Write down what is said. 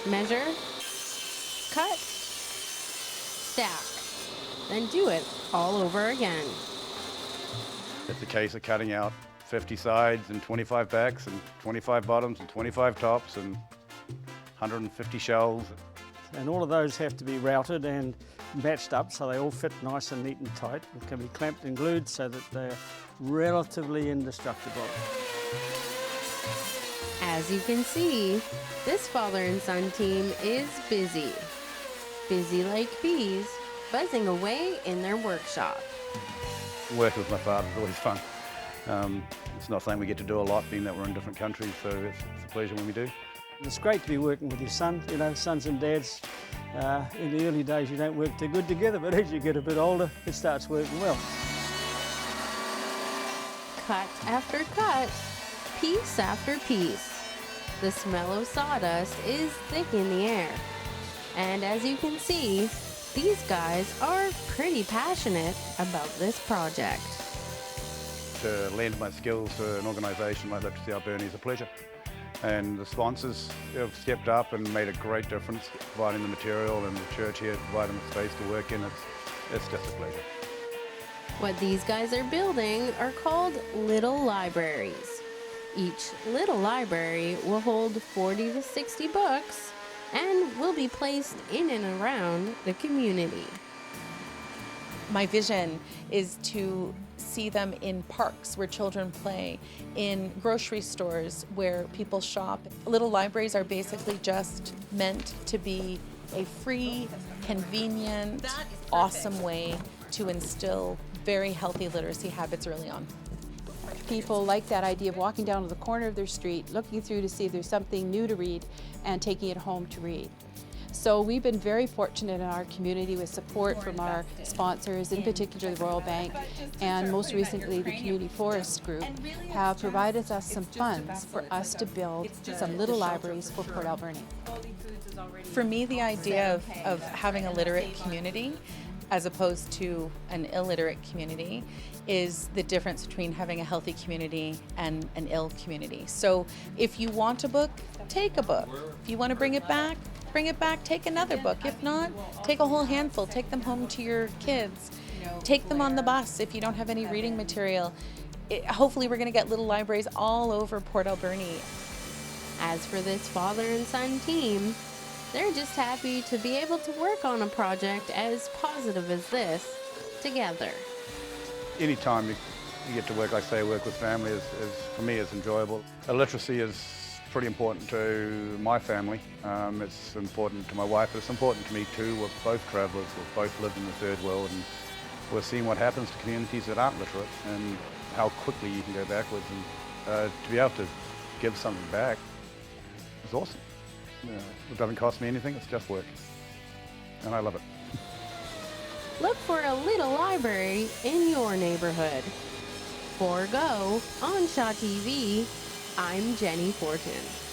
Measure, cut, stack, then do it all over again. It's a case of cutting out 50 sides and 25 backs and 25 bottoms and 25 tops and 150 shells. And all of those have to be routed and matched up so they all fit nice and neat and tight. It can be clamped and glued so that they're relatively indestructible. As you can see, this father and son team is busy. Busy like bees, buzzing away in their workshop. Working with my father is always fun. It's not something we get to do a lot, being that we're in different countries, so it's a pleasure when we do. It's great to be working with your son, you know, sons and dads. In the early days you don't work too good together, but as you get a bit older, it starts working well. Cut after cut, piece after piece. The smell of sawdust is thick in the air. And as you can see, these guys are pretty passionate about this project. To lend my skills to an organisation like Literacy Alberni is a pleasure. And the sponsors have stepped up and made a great difference, providing the material, and the church here providing the space to work in. It's just a pleasure. What these guys are building are called little libraries. Each little library will hold 40 to 60 books and will be placed in and around the community. My vision is to see them in parks where children play, in grocery stores where people shop. Little libraries are basically just meant to be a free, convenient, awesome way to instill very healthy literacy habits early on. People like that idea of walking down to the corner of their street, looking through to see if there's something new to read, and taking it home to read. So we've been very fortunate in our community with support from our sponsors, in particular the Royal Bank, and most recently the Community Forest Group have provided us some funds for us to build some little libraries for Port Alberni. For me, the idea of having a literate community as opposed to an illiterate community is the difference between having a healthy community and an ill community. So if you want a book, take a book. If you want to bring it back, take another book. If not, take a whole handful, take them home to your kids. Take them on the bus if you don't have any reading material. Hopefully we're going to get little libraries all over Port Alberni. As for this father and son team, they're just happy to be able to work on a project as positive as this together. Anytime you get to work, like say, work with family is for me is enjoyable. Literacy is pretty important to my family. It's important to my wife, but it's important to me too. We're both travellers, we've both lived in the third world, and we're seeing what happens to communities that aren't literate and how quickly you can go backwards. And to be able to give something back is awesome. It doesn't cost me anything, it's just work. And I love it. Look for a little library in your neighborhood. For Go on Shaw TV, I'm Jenny Fortin.